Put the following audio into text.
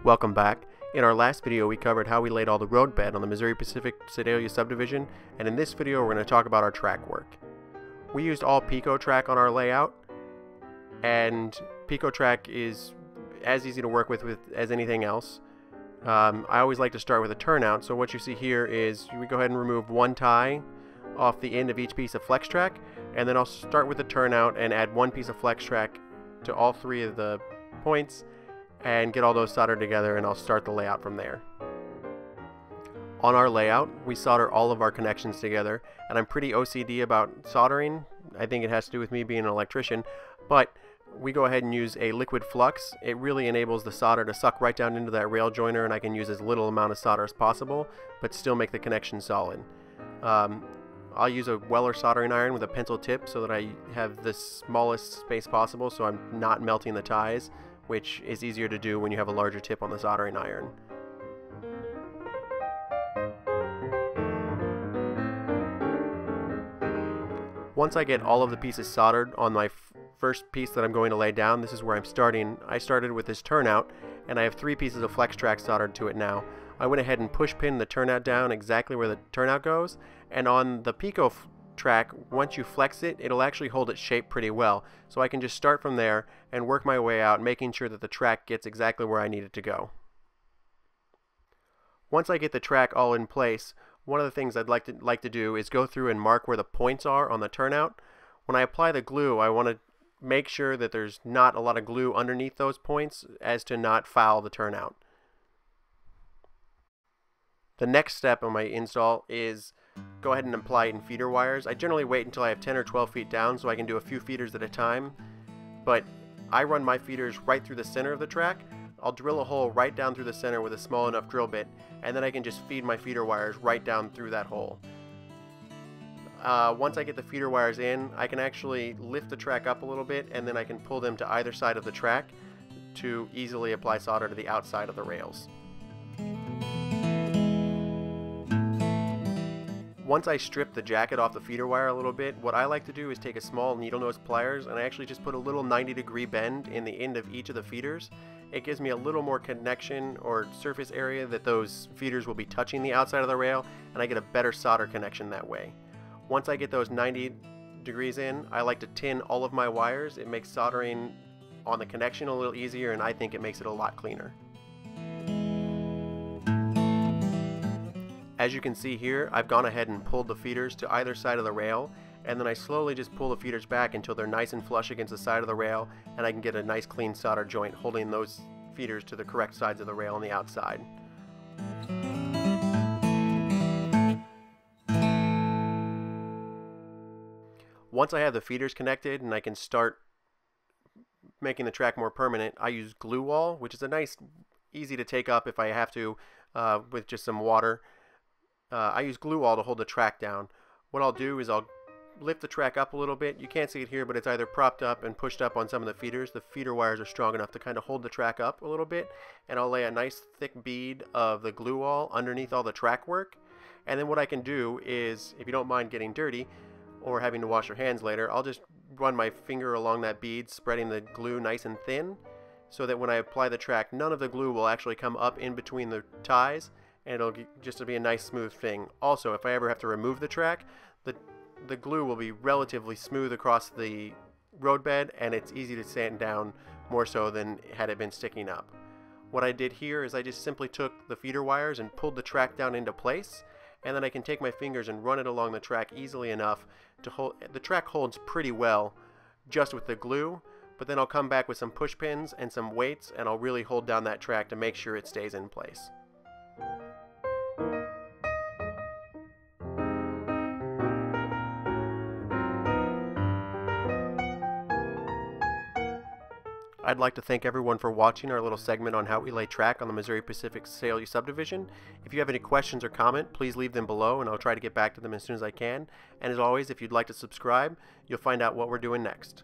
Welcome back. In our last video we covered how we laid all the road bed on the Missouri Pacific Sedalia subdivision, and in this video we're going to talk about our track work. We used all Pico track on our layout, and Pico track is as easy to work with as anything else. I always like to start with a turnout, so what you see here is we go ahead and remove one tie off the end of each piece of flex track, and then I'll start with the turnout and add one piece of flex track to all three of the points and get all those soldered together, and I'll start the layout from there. On our layout, we solder all of our connections together, and I'm pretty OCD about soldering. I think it has to do with me being an electrician, but we go ahead and use a liquid flux. It really enables the solder to suck right down into that rail joiner, and I can use as little amount of solder as possible, but still make the connection solid. I'll use a Weller soldering iron with a pencil tip so that I have the smallest space possible, so I'm not melting the ties, which is easier to do when you have a larger tip on the soldering iron. Once I get all of the pieces soldered on my first piece that I'm going to lay down, this is where I'm starting. I started with this turnout, and I have 3 pieces of flex track soldered to it now. I went ahead and push pinned the turnout down exactly where the turnout goes, and on the Pico track, once you flex it, it'll actually hold its shape pretty well. So I can just start from there and work my way out, making sure that the track gets exactly where I need it to go. Once I get the track all in place, one of the things I'd like to do is go through and mark where the points are on the turnout. When I apply the glue, I want to make sure that there's not a lot of glue underneath those points as to not foul the turnout. The next step on my install is go ahead and apply it in feeder wires. I generally wait until I have 10 or 12 feet down so I can do a few feeders at a time, but I run my feeders right through the center of the track. I'll drill a hole right down through the center with a small enough drill bit, and then I can just feed my feeder wires right down through that hole. Once I get the feeder wires in, I can actually lift the track up a little bit, and then I can pull them to either side of the track to easily apply solder to the outside of the rails. Once I strip the jacket off the feeder wire a little bit, what I like to do is take a small needle nose pliers and I actually just put a little 90-degree bend in the end of each of the feeders. It gives me a little more connection or surface area that those feeders will be touching the outside of the rail, and I get a better solder connection that way. Once I get those 90 degrees in, I like to tin all of my wires. It makes soldering on the connection a little easier, and I think it makes it a lot cleaner. As you can see here, I've gone ahead and pulled the feeders to either side of the rail, and then I slowly just pull the feeders back until they're nice and flush against the side of the rail, and I can get a nice clean solder joint holding those feeders to the correct sides of the rail on the outside. Once I have the feeders connected and I can start making the track more permanent, I use glue wall, which is a nice, easy to take up if I have to with just some water. I use glue wall to hold the track down. What I'll do is I'll lift the track up a little bit. You can't see it here, but it's either propped up and pushed up on some of the feeders. The feeder wires are strong enough to kind of hold the track up a little bit, and I'll lay a nice thick bead of the glue wall underneath all the track work. And then what I can do is, if you don't mind getting dirty or having to wash your hands later, I'll just run my finger along that bead, spreading the glue nice and thin, so that when I apply the track, none of the glue will actually come up in between the ties, and it'll just be a nice smooth thing. Also, if I ever have to remove the track, the glue will be relatively smooth across the roadbed, and it's easy to sand down more so than had it been sticking up. What I did here is I just simply took the feeder wires and pulled the track down into place, and then I can take my fingers and run it along the track easily enough to hold. The track holds pretty well just with the glue, but then I'll come back with some push pins and some weights, and I'll really hold down that track to make sure it stays in place. I'd like to thank everyone for watching our little segment on how we lay track on the Missouri Pacific Sedalia subdivision. If you have any questions or comment, please leave them below and I'll try to get back to them as soon as I can. And as always, if you'd like to subscribe, you'll find out what we're doing next.